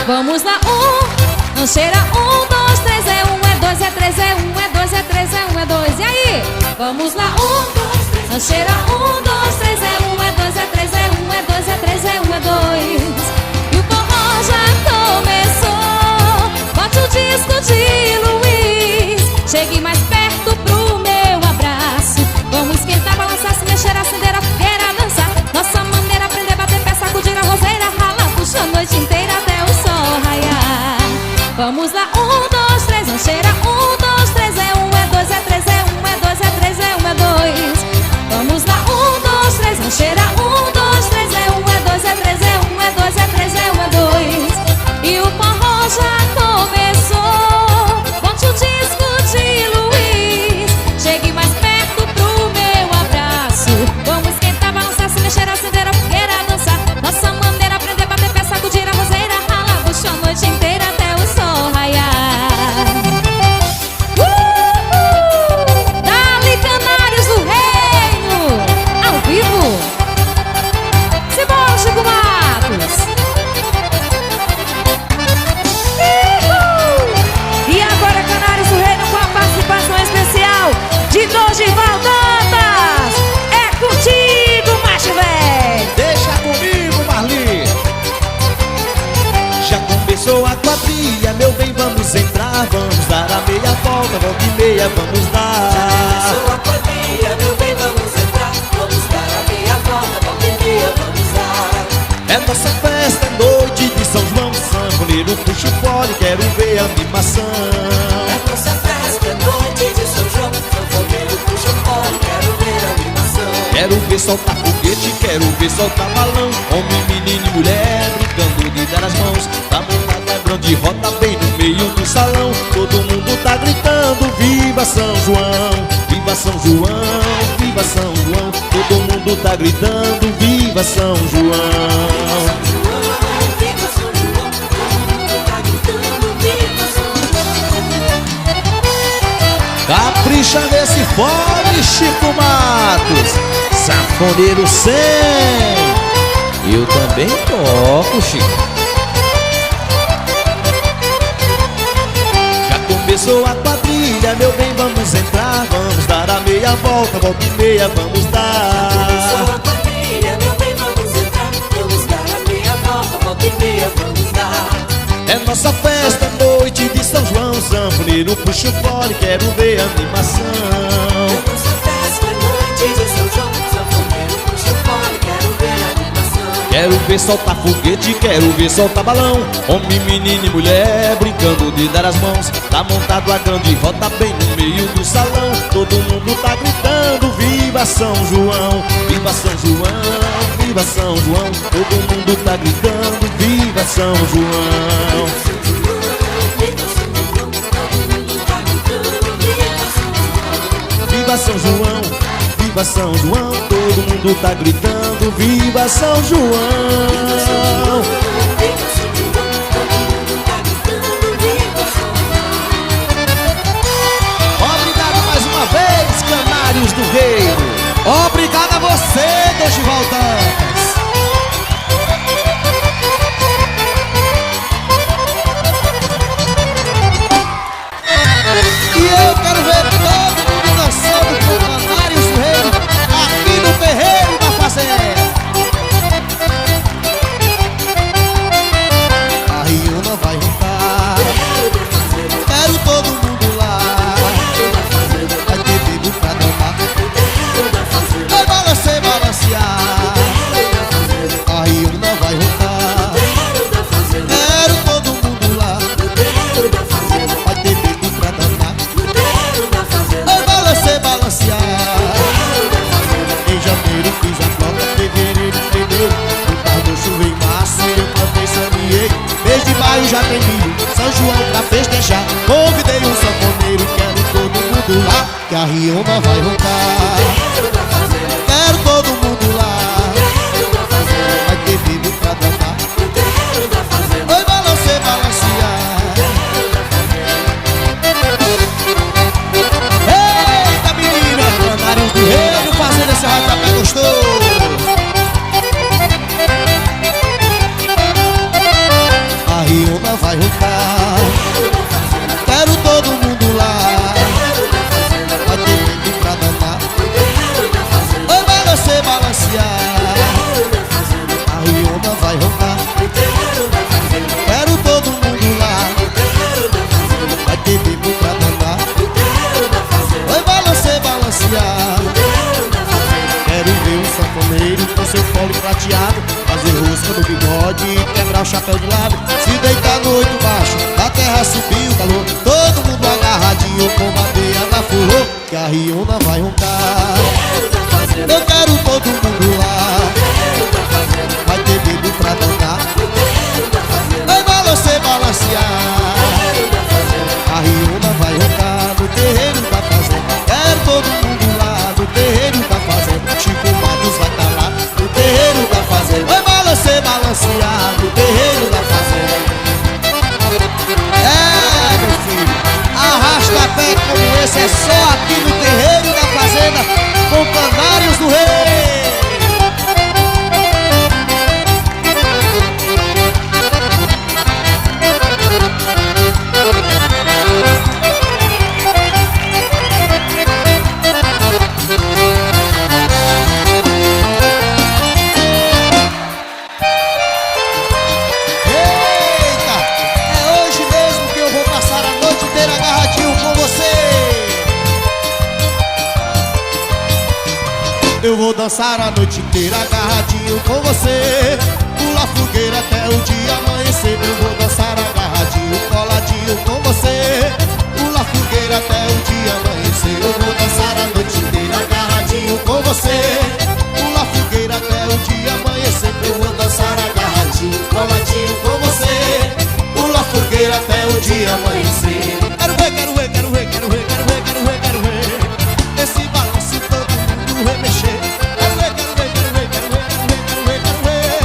Vamos lá, não cheira, 1, 2, 3, é 1, é 2, é 3, é 1, é 2, é 3, é 1, é 2. E aí? Vamos lá, não cheira, 1, 2, 3, é 1, é 2, é 3, é 1, é 2, é 3, é 1, é 2. E o forró já começou. Bote o disco de Luiz, chegue mais perto pro meu abraço. Vamos esquentar, balançar, se mexer, acender a fogueira, dançar. Nossa maneira, aprender, bater pé, sacudir a roseira, ralar, puxa a noite inteira até o sol raiar. Vamos lá, 1, 2, 3, não cheira, 1, 2, 3, é 1, é 2, é 3, é 1, é 2, é 3, é 1, é 2. Vamos lá, 1, 2, 3, não cheira, 1, 2, 3, é 1, é 2, é 3, é 1, é 2, é 3, é 1, é 2. E o forró já começou. Bote o disco de Luiz, chegue mais perto pro meu abraço. Vamos esquentar, balançar, se mexer, acender a fogueira, dançar. Nossa maneira, aprender, bater pé, sacudir a roseira, ralar, puxa a noite inteira até o sol raiar. Dali Canários do Reino, ao vivo. Simbora, Chico Matos. E agora Canários do Reino com a participação especial de Dorival Dantas. É contigo, macho velho. Deixa comigo, Marli. Já começou a quadrilha, meu bem, vamos entrar. Vamos dar a meia volta, volta e meia, vamos dar. Já começou a quadrilha, meu bem, vamos entrar. Vamos dar a meia volta, volta e meia, vamos dar. É nossa festa, é noite de São João. Sanfoneiro puxa o fole, quero ver a animação. É nossa festa, é noite de São João. Sanfoneiro puxa o fole, quero ver a animação. Quero ver soltar foguete, quero ver soltar balão. Homem, menino e mulher brincando de dar as mãos. Tá montada a grande rota bem no meio do salão. Todo mundo tá gritando, viva São João, viva São João, viva São João. Todo mundo tá gritando, viva São João. Viva São João, todo mundo tá gritando, viva São João. Capricha nesse fone, Chico Matos. Sanfoneiro 100. Eu também toco, Chico. Já começou a quadrilha, meu bem, vamos entrar. Vamos dar a meia volta, volta e meia, vamos dar. Começou a quadrilha, meu bem, vamos entrar. Vamos dar a meia volta, volta e meia, vamos dar. É nossa festa, noite de São João. Sanfoneiro puxa o fole, quero ver a animação. É nossa festa, é noite de São João. Sanfoneiro puxa o fole, quero ver a animação. Quero ver soltar foguete, quero ver soltar balão. Homem, menino e mulher brincando de dar as mãos. Tá montado a grande rota bem no meio do salão. Todo mundo tá gritando, viva São João, viva São João, viva São João. Todo mundo tá gritando, viva São João. Viva São João, viva São João. Todo mundo tá gritando, viva São João. Obrigado mais uma vez, Canários do Reino. Obrigado a você, Dorival Dantas. E eu quero ver todo mundo dançando com Canários do Reino aqui no Ferreiro da Fazenda. A Rio não vai voltar. Quero todo mundo lá. Vai ter bibo pra dançar. Vai balançar, balancear. A Rio não vai voltar. Quero todo mundo lá. Vai ter bibo pra dançar. Vai balançar, balancear. Em janeiro fiz a flauta, fevereiro, fevereiro. No cardoço em março eu cantei, sabiei. Mês de maio já tem milho, São João pra festejar. Convidei um sanfoneiro, quero todo mundo lá. Que a Riona vai voltar. Quero todo mundo lá. Vai ter vídeo pra dançar. Vai balançar, balancear. Eita menina, Canários do Reino fazendo esse rapé gostoso. A Rio vai roncar. Quero todo mundo lá. Vai ter tempo pra dançar. Vai balançar, balancear. A Riona vai roncar. Quero todo mundo lá. Vai ter tempo pra dançar. Vai balançar, balancear. Quero ver um sanfoneiro com seu colo prateado, fazer rosca no bigode e quebrar o chapéu de lado. Se deitar no oito baixo, da terra subir o calor. Todo mundo agarradinho com madeira na forró, que a Riona vai roncar. Eu quero todo mundo lá. Vai ter bebo pra dançar. Vai balançar, balancear. A Riona vai roncar no terreiro da fazenda. Quero todo mundo lá no terreiro da fazenda. Chico Matos vai tá lá no terreiro da fazenda. Vai balançar, balancear no terreiro da fazenda. É, meu filho, arrasta-pé como esse é só aqui no terreiro da fazenda, com Canários do Rei. Eu vou dançar a noite inteira agarradinho com você. Pular fogueira até o dia amanhecer. Eu vou dançar agarradinho, coladinho com você. Pular fogueira até o dia amanhecer. Eu vou dançar a noite inteira agarradinho com você. Pular fogueira até o dia amanhecer. Eu vou dançar agarradinho, coladinho com você. Pular fogueira até o dia amanhecer. Quero ver, quero ver, quero ver, quero ver, quero ver, quero ver, quero ver esse balanço todo mundo remexer. Quero ver, quero ver, quero ver, quero ver, quero ver, quero ver, quero ver.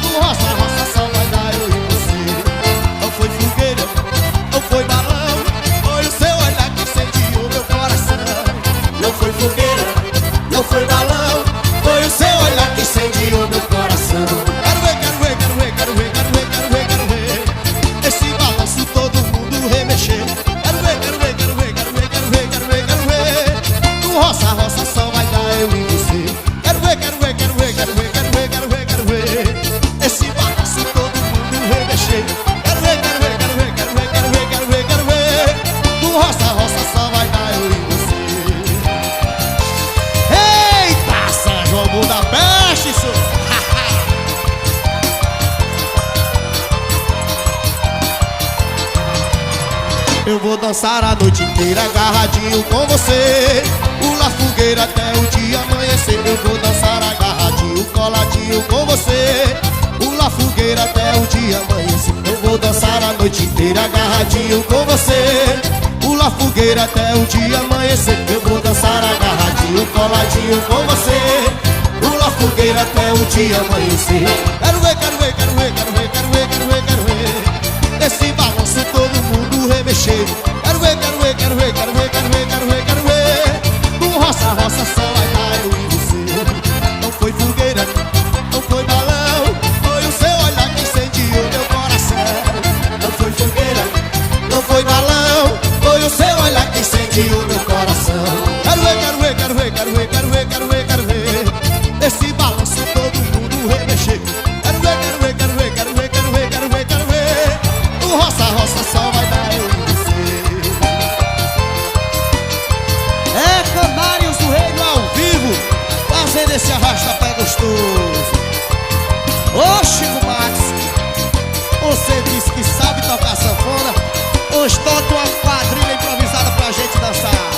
No roça, roça só vai dar eu e você. Não foi fogueira, não foi balão, foi o seu olhar que incendiou meu coração. Não foi fogueira, não foi balão, foi o seu olhar que incendiou meu coração. Quero ver, quero ver, quero ver, quero ver, quero ver, quero ver, quero ver esse balanço todo mundo remexer. Quero ver, quero ver, quero ver, quero ver, quero ver, quero ver, quero ver. No roça, roça só vai dar eu e você. Quero ver, quero ver, quero ver, quero ver, quero ver, quero ver, quero ver esse balanço todo mundo remexer. Quero ver, quero ver, quero ver, quero ver, quero ver, quero ver, quero ver. No roça, roça só vai dar eu e você. Eita, São João Budapeste, isso! Eu vou dançar a noite inteira agarradinho com você. Pular fogueira até o dia amanhecer. Eu vou dançar agarradinho, coladinho com você. Pular fogueira até o dia amanhecer. Eu vou dançar a noite inteira agarradinho com você. Pular fogueira até o dia amanhecer. Eu vou dançar agarradinho, coladinho com você. Pular fogueira até o dia amanhecer. Quero ver, quero ver, quero ver, quero ver, quero ver, quero ver, quero ver esse balanço todo mundo remexer. Quero ver, quero ver, quero ver, quero ver, quero ver, quero ver, quero ver. No roça, roça só vai dar eu e você. Não foi fogueira, não foi balão, foi o seu olhar que incendiou meu coração. Não foi fogueira, não foi balão, foi o seu olhar que incendiou meu coração. Quero ver, quero ver, quero ver, quero ver, quero ver, quero ver, quero ver esse balanço todo mundo remexer. Quero ver, quero ver, quero ver, quero ver, quero ver, quero ver, quero ver. No roça, roça só vai dar eu e você. É Canários do Reino ao vivo, fazendo esse arrasta-pé gostoso. Ô Chico Max, você disse que sabe tocar sanfona, hoje toca uma quadrilha improvisada pra gente dançar.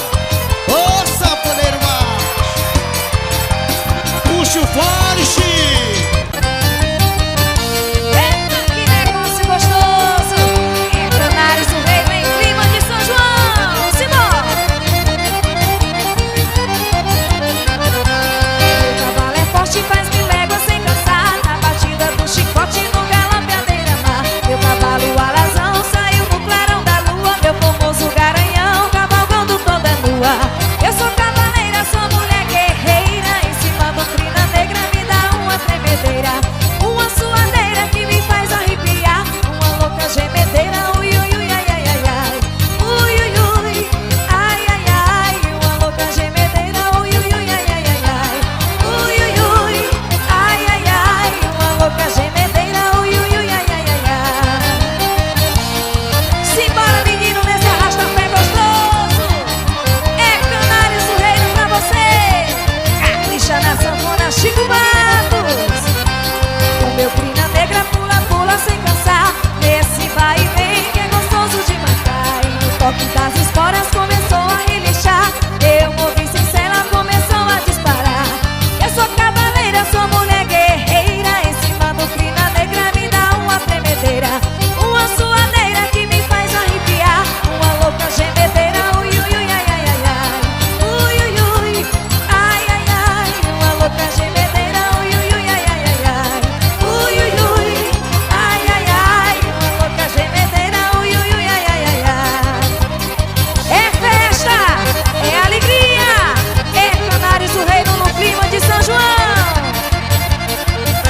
Ô sanfoneiro Max, puxa o fone, Chico. Eita, que negócio gostoso! É Canários do Reino em clima de São João! Simbora! Meu cavalo é forte, faz-me légua sem cansar. Na batida do chicote, no galope à beira-mar. Meu cavalo alazão saiu no clarão da lua. Meu povo toque das esporas começou a relinchar. Eu movi cincela, começou a disparar. Eu sou cavaleira, sou mulher guerreira. Em cima do crina negra me dá uma tremedeira, uma suadeira que me faz arrepiar. Uma louca gemedeira, ui, ui, ui, ai, ai, ai, ai. Ui, ui, ui, ai, ai, ai. Uma louca gemedeira, ui, ui, ui, ai, ai, ai, ai. Ui, ui, ui, ai, ai, ai. Uma louca gemedeira, ui, ui, ui, ai, ai, ai, ai. É festa, é alegria, é Canários do Reino no clima de São João.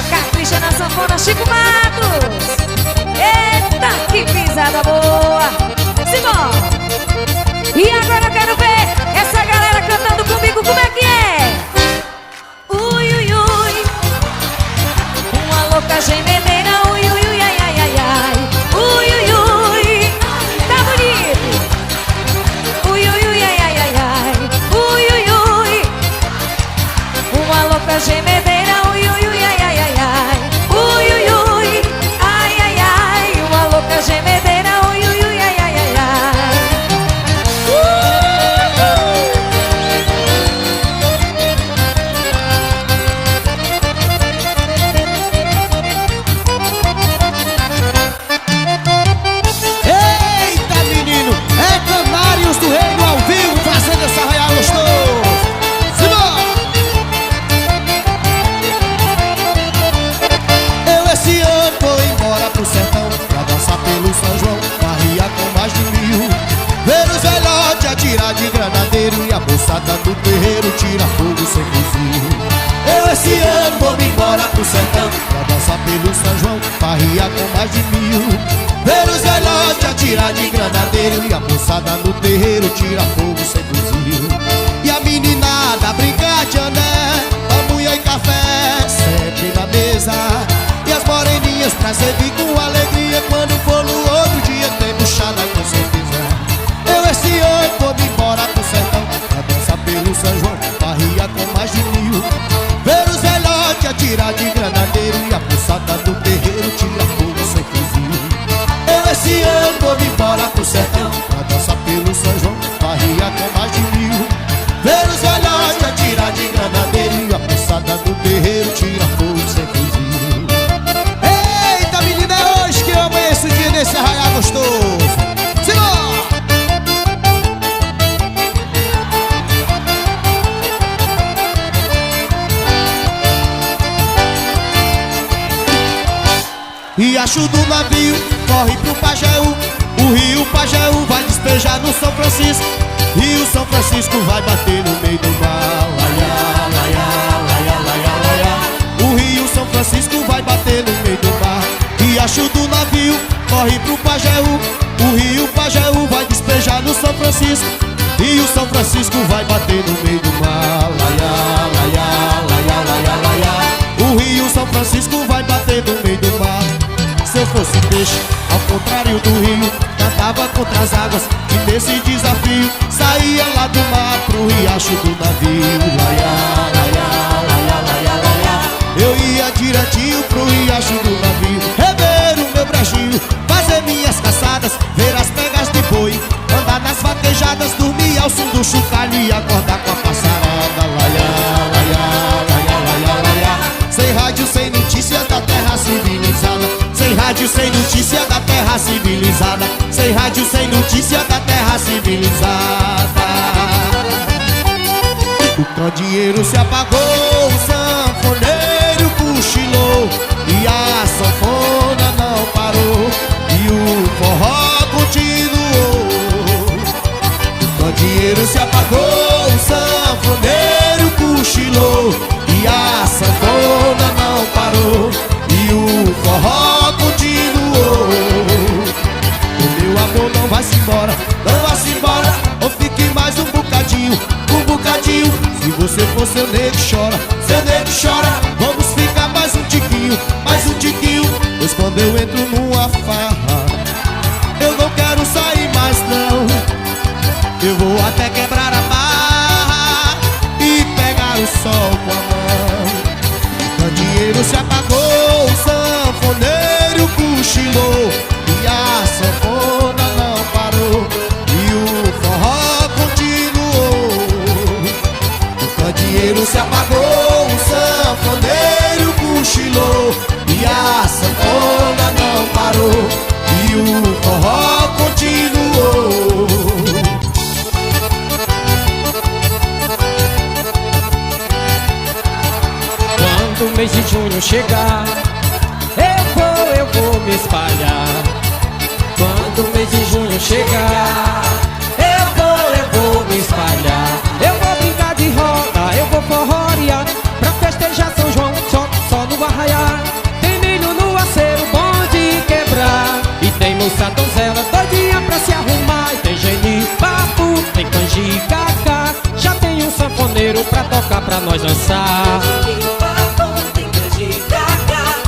Capricha na sanfona, Chico Matos. Eita, que pisada boa. Simbora. E agora eu quero ver essa galera cantando comigo, como é que é? Ui, ui, ui. Uma louca gemedeira, ui, ui, ui, ai, ai, ai, ai. Ui, ui, ui. Tá bonito. Ui, ui, ui, ai, ai, ai, ai. Ui, ui, ui. Uma louca gemedeira, ui, ui, ui, ai, ai, ai, ai. Ui, ui, ui. Ai, ai, ai. Uma louca gemedeira, ui, ui, ui, ai, ai, ai, ai. Eita, menino, é Canários do Reino ao vivo, fazendo esse arraial gostoso. Simbora! Eu esse ano vou embora pro sertão pra dançar pelo São João, barria com mais de 1000. Ver os velhotes atirar de granadeiro e a moçada do terreiro tira fogo sem fuzil. Eu esse ano vou embora pro sertão pra dançar pelo São João, barria com mais de 1000. Ver os velhotes atirar de granadeiro e a moçada no terreiro tira fogo sem fuzil. E a meninada brincar de ané, pamonha e café sempre na mesa. E as moreninhas pra servir com alegria, quando for no outro dia tem buchada com certeza. Eu esse ano vou me embora pro sertão pra dançar pelo São João, barria com mais de 1000. Ver os velhotes atirar de granadeiro e a moçada do terreiro tira fogo sem fuzil. Eu esse ano vou me embora pro sertão pra dançar pelo São João, barria com mais de 1000. Ver os velhotes atirar de granadeiro e a moçada do terreiro tira fogo sem fuzil. Eita, menina, é hoje que eu amanheço o dia nesse arraial gostoso. Simbora! Riacho do navio corre pro Pajeú, o rio Pajeú vai despejar no São Francisco, e o São Francisco vai bater no meio do mar. Laiá, laiá, laiá, laiá, laiá. O rio São Francisco vai bater no meio do mar. Riacho do navio corre pro Pajeú, o rio Pajeú vai despejar no São Francisco, e o São Francisco vai bater no meio do mar. Laiá, laiá, laiá, laiá, laiá. O rio São Francisco vai bater no meio do mar. Se eu fosse peixe, ao contrário do rio, nadava contra as águas e nesse desafio saía lá do mar pro riacho do navio. Laiá, laiá, laiá, laiá, laiá. Eu ia direitinho pro riacho do navio, rever o meu brejinho, fazer minhas caçadas, ver as pegas de boi, andar nas vaquejadas, dormir ao som do chocalho e acordar com a passarada. Laiá, laiá, laiá, laiá, laiá. Sem rádio, sem notícia da terra civilizada. Sem rádio, sem notícia da terra civilizada. Sem rádio, sem notícia da terra civilizada. O candeeiro se apagou, o sanfoneiro cochilou e a sanfona não parou e o forró continuou. O candeeiro se apagou, o sanfoneiro cochilou e a sanfona não parou e o forró continuou. O meu amor não vai-se embora, não vai-se embora, ou fique mais um bocadinho, um bocadinho. Se você for seu nego chora, seu nego chora, vamos ficar mais um tiquinho, pois quando eu entro numa farra, eu não quero sair mais não. Eu vou até quebrar a barra e pegar o sol com a mão. O candeeiro se apagou, o sanfoneiro cochilou e a sanfona não parou e o chegar, eu vou me espalhar. Quando o mês de junho chegar, eu vou me espalhar. Eu vou brincar de roda, eu vou forrorear, pra festejar São João, só no arraiar. Tem milho no aceiro, bom de quebrar, e tem moça donzela doidinha pra se arrumar. E tem genipapo, tem canjica, já tem um sanfoneiro pra tocar pra nós dançar.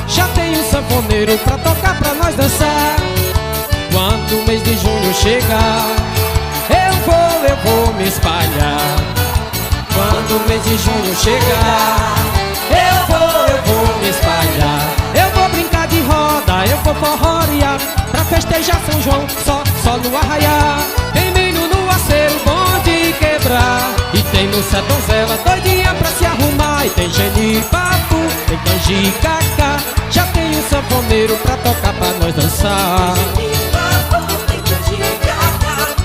Já tem um sanfoneiro pra tocar pra nós dançar. Quando o mês de junho chegar, eu vou me espalhar. Quando o mês de junho chegar, eu vou me espalhar. Eu vou brincar de roda, eu vou forrorear, pra festejar São João, só no arraiar. Tem milho no aceiro, bom de quebrar, e tem moça donzela doidinha pra se arrumar. E tem genipapo, tem canjica, já tem um sanfoneiro pra tocar pra nós dançar.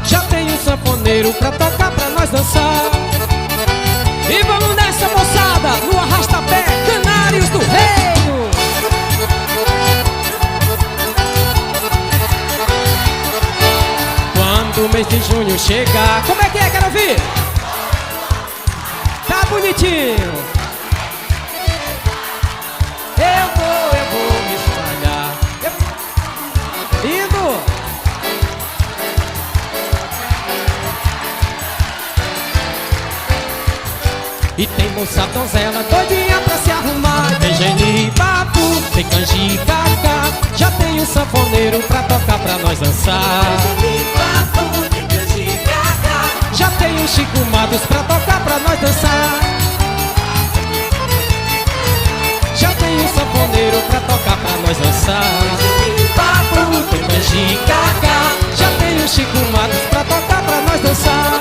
Já tem um sanfoneiro pra tocar pra nós dançar. E vamos nessa, moçada, no arrasta-pé, Canários do Reino. Quando o mês de junho chegar, como é que é, quero ouvir? Tá bonitinho. Eu vou me espalhar. Indo. E tem moça donzela doidinha pra se arrumar. Tem genipapo, tem canjica, já tem um sanfoneiro pra tocar pra nós dançar. Já tem um Chico Matos pra tocar pra nós dançar. Já tem um sanfoneiro pra tocar pra nós dançar. Tem canjica, já tem um Chico Matos pra tocar pra nós dançar.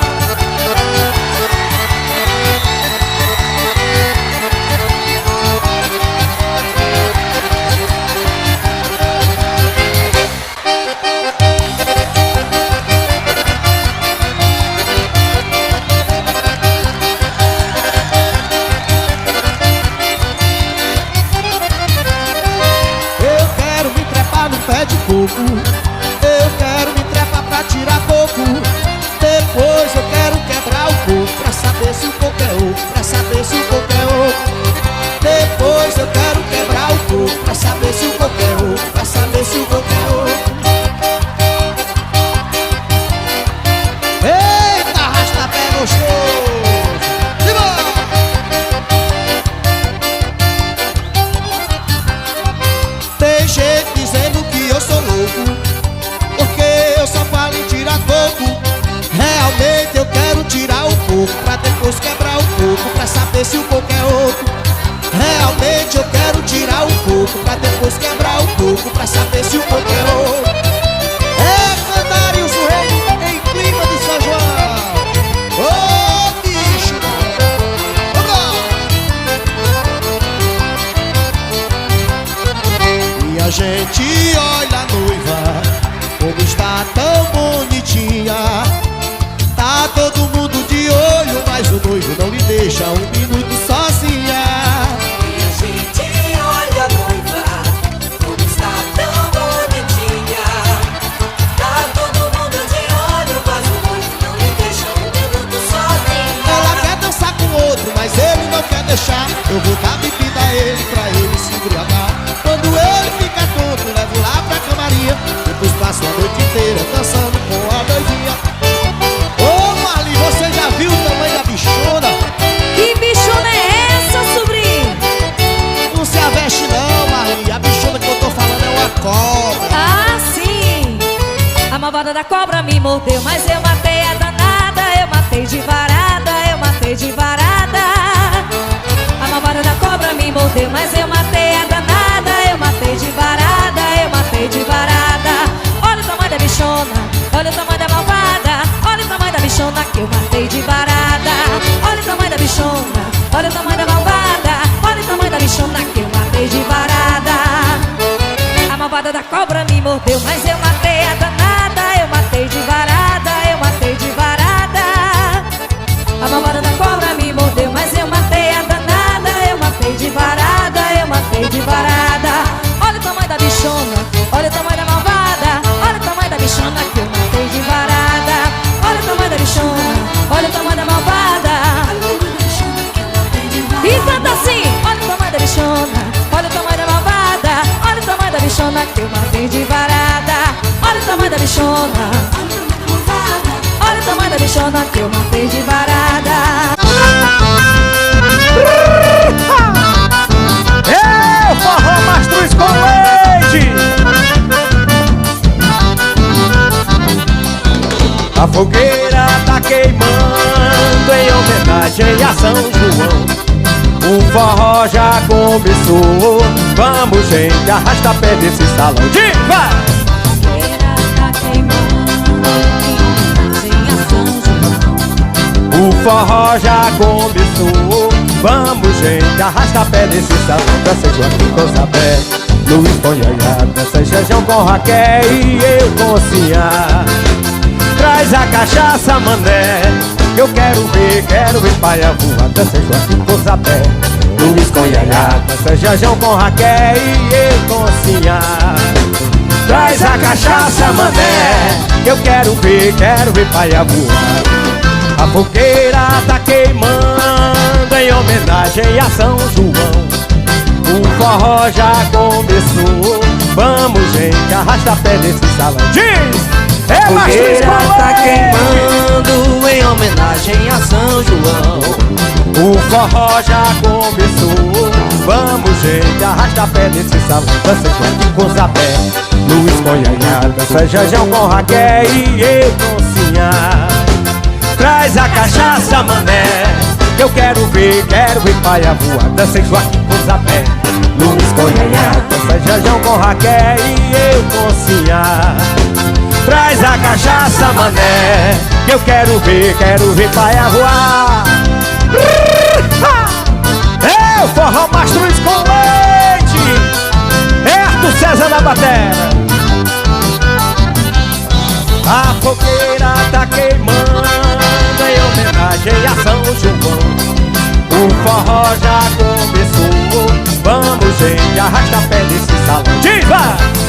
Pé de coco, eu quero me trepar pra tirar coco. Depois eu quero quebrar o coco, pra saber se o coco é oco, pra saber se o coco é oco. Depois eu quero quebrar o coco, pra saber se o coco é oco, pra saber se o coco é oco. Eita, arrasta-pé gostoso! Tem gente dizendo que eu sou louco, porque eu só falo em tirar coco. Realmente eu quero tirar o coco, pra depois quebrar o coco, pra saber se o coco é oco. Realmente eu quero tirar o coco, pra depois quebrar o coco, pra saber se o coco é oco. É Canários do Reino em clima de São João. Ô bicho! Vamos lá! E a gente olha a noiva, como está tão bonitinha. Tá todo mundo de olho, mas o noivo não lhe deixa um minuto sozinha. E a gente olha a noiva, como está tão bonitinha. Tá todo mundo de olho, mas o noivo não lhe deixa um minuto sozinha. Ela quer dançar com outro, mas ele não quer deixar. Eu vou dar bebida a ele, pra ele se embriagar. Quando ele fica tonto, levo lá pra camaria. Depois passo a noite inteira dançando com a doidinha. Ô Mali, você já viu o tamanho da bichona? Que bichona é essa, sobrinho? Não se aveste não, Mali. A bichona que eu tô falando é uma cobra. Ah, sim. A malvada da cobra me mordeu, mas eu matei a danada. Eu matei de varada, eu matei de varada. A malvada da cobra me mordeu, mas eu matei a danada. Eu matei de varada, eu matei de varada. Olha o tamanho da bichona, olha o tamanho da malvada. Olha o tamanho da bichona que eu matei de varada. Olha o tamanho da bichona, olha o tamanho da malvada. Olha o tamanho da bichona que eu matei de varada. A malvada da cobra me mordeu, mas eu matei a danada. Eu matei de varada, eu matei de varada. A malvada da cobra me mordeu, mas eu matei a danada. Eu matei de varada, eu matei de varada. bichona. Olha o tamanho da bichona que eu matei de varada. É o forró Mastruz com leite. A fogueira tá queimando em homenagem a São João. O forró já começou. Vamos, gente, arrasta pé desse salão. Diva! A fogueira tá queimando em homenagem a São João. O forró já começou. Vamos, gente, arrasta pé desse salão. Dança Joaquim com Zabé, Luiz com Yaya, dança Jejão com Raquel e eu com Ciá. Traz a cachaça, mané, eu quero ver paia voar. Dança Joaquim com Zabé, Luiz com Yaya, dança Jejão com Raquel e eu com Ciá. Traz a cachaça, mané, eu quero ver paia voar. A fogueira tá queimando em homenagem a São João. O forró já começou. Vamos, gente, arrasta pé desse salão. Diz! É A fogueira tá Mastruz queimando em homenagem a São João. O forró já começou. Vamos, gente, arrasta pé desse salão. Dança Joaquim com Zabé, Luiz com Yaya, dança Jejão com Raquel e eu com Ciá. Traz a cachaça, mané, eu quero ver paia voar. Dança Joaquim com Zabé, Luiz com Yaya, dança Jejão com Raquel e eu com Ciá. Traz a cachaça, mané, eu quero ver paia voar. É o forró Mastruz com leite. Herto César na bateria. A fogueira tá queimando em homenagem a São João. O forró já começou. Vamos, gente, arrasta pé desse salão. Diva!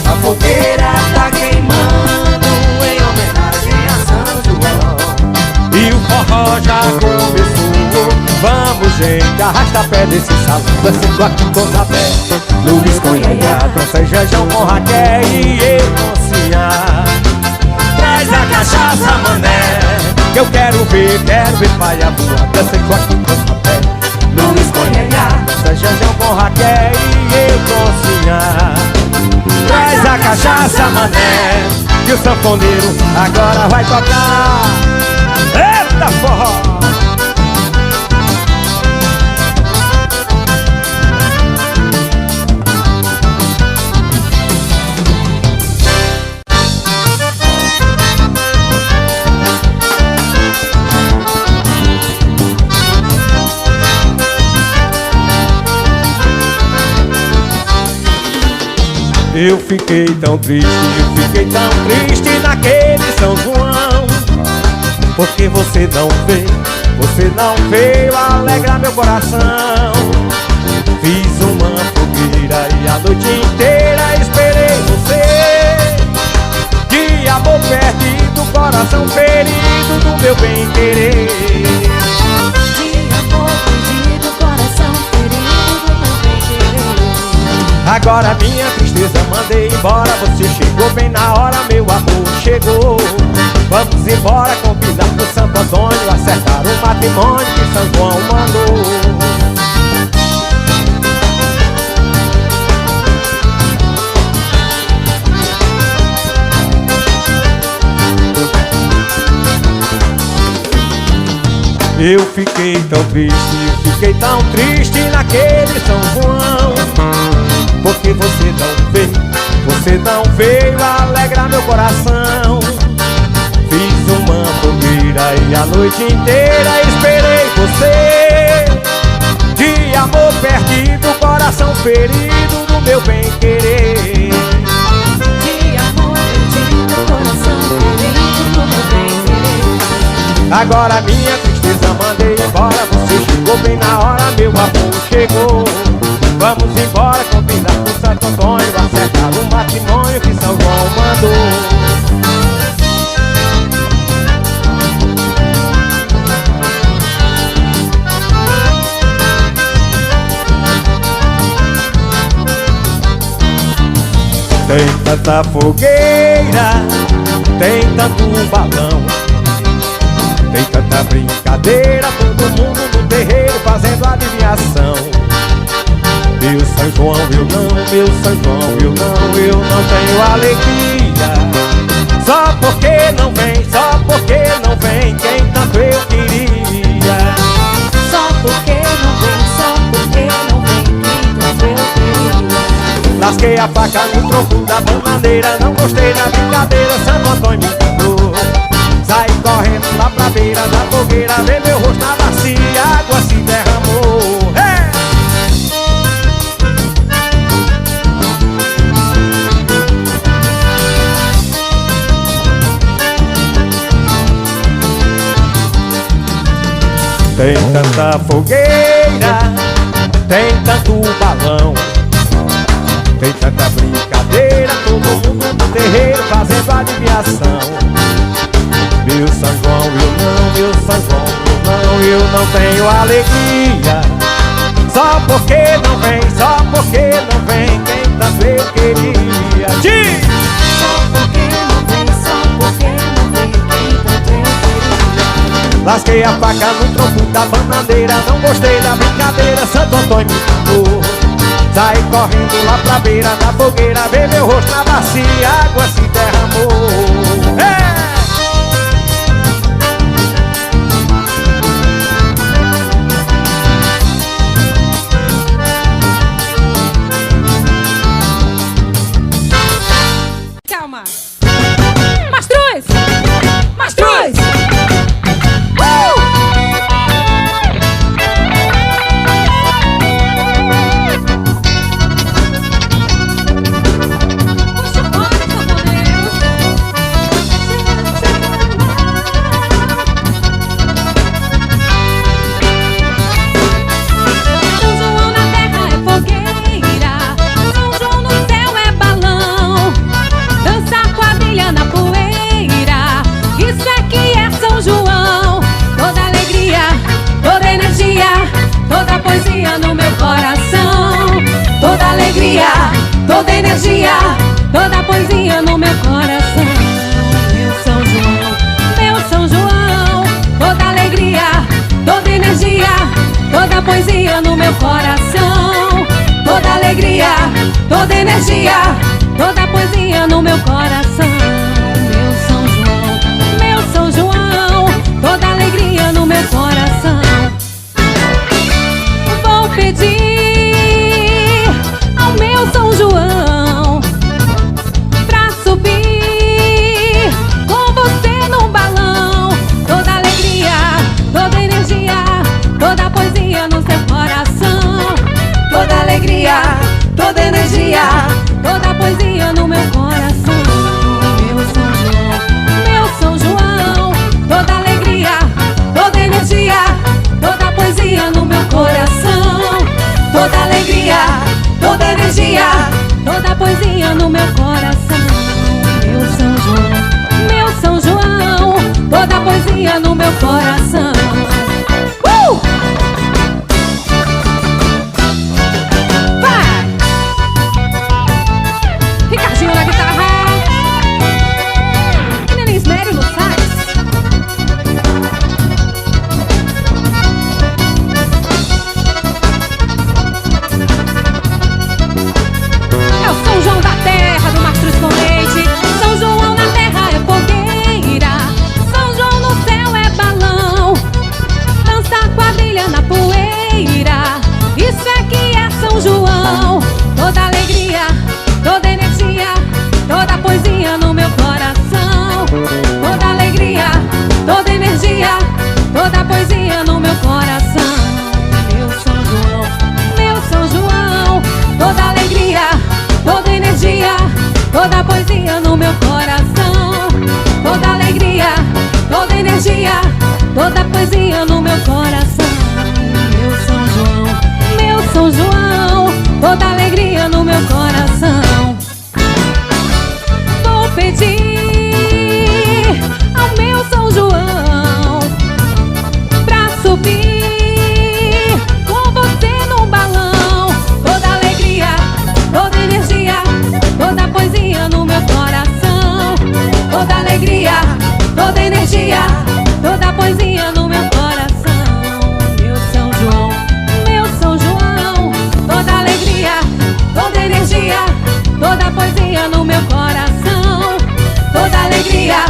A fogueira tá queimando em homenagem a São João. E o forró já começou. Vamos, gente, arrasta pé desse salão. Dança Joaquim com Zabé, Luiz com Yaya, dança Jejão com Raquel e eu com Ciá. Traz a cachaça, mané, eu quero ver paia voar. Dança Joaquim com Zabé, Luiz com Yaya, dança Jejão com Raquel e eu com Ciá. Traz a cachaça, mané, que o sanfoneiro agora vai tocar. Eita forró! Eu fiquei tão triste naquele São João. Porque você não veio alegrar meu coração. Fiz uma fogueira e a noite inteira esperei você. De amor perdido, coração ferido do meu bem-querer. De amor perdido, coração ferido do meu bem-querer. Agora minha tristeza mandei embora. Você chegou bem na hora, meu amor chegou. Vamos embora combinar com Santo Antônio, acertar o matrimônio que São João mandou. Eu fiquei tão triste naquele São João. Porque você não veio alegrar meu coração. Fiz uma fogueira e a noite inteira esperei você. De amor perdido, coração ferido do meu bem-querer. De amor perdido, coração ferido do meu bem-querer. Agora minha tristeza mandei embora. Você chegou bem na hora, meu amor chegou. Vamos embora combinar com Santo Antônio, acertar o matrimônio que São João mandou. Tem tanta fogueira tanto balão, tem tanta brincadeira, todo mundo no terreiro fazendo adivinhação. Meu São João, eu não, meu São João, eu não tenho alegria. Só porque não vem, só porque não vem quem tanto eu queria. Só porque não vem, só porque não vem quem tanto eu queria. Lasquei a faca no tronco da bananeira, não gostei da brincadeira, Santo Antônio me enganou. Saí correndo lá pra beira da fogueira, ver meu rosto na bacia, a água se derramou. Tem tanta fogueira, tem tanto balão, tem tanta brincadeira, todo mundo no terreiro fazendo adivinhação. Meu São João, eu não, meu São João, eu não tenho alegria. Só porque não vem, só porque não vem quem tanto eu queria. Diz! Só porque não vem, só porque não vem quem tanto eu queria. Lasquei a faca no tronco da bananeira, não gostei da brincadeira, Santo Antônio me enganou. Saí correndo lá pra beira da fogueira, ver meu rosto na bacia, a água se derramou. Calma. Mastruz! Mastruz! No meu coração, toda alegria, toda energia, toda poesia no meu coração. Meu São João, toda alegria, toda energia, toda poesia no meu coração. Toda alegria, toda energia, toda poesia no meu coração. Meu São João, toda alegria no meu coração. Pedir ao meu São João pra subir alegria, toda energia, toda poesia no meu coração. Meu São João, meu São João. Toda alegria, toda energia, toda poesia no meu coração. Toda alegria,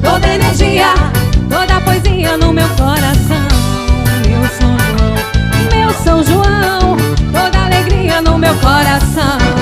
toda energia, toda poesia no meu coração. Meu São João, meu São João. Toda alegria no meu coração.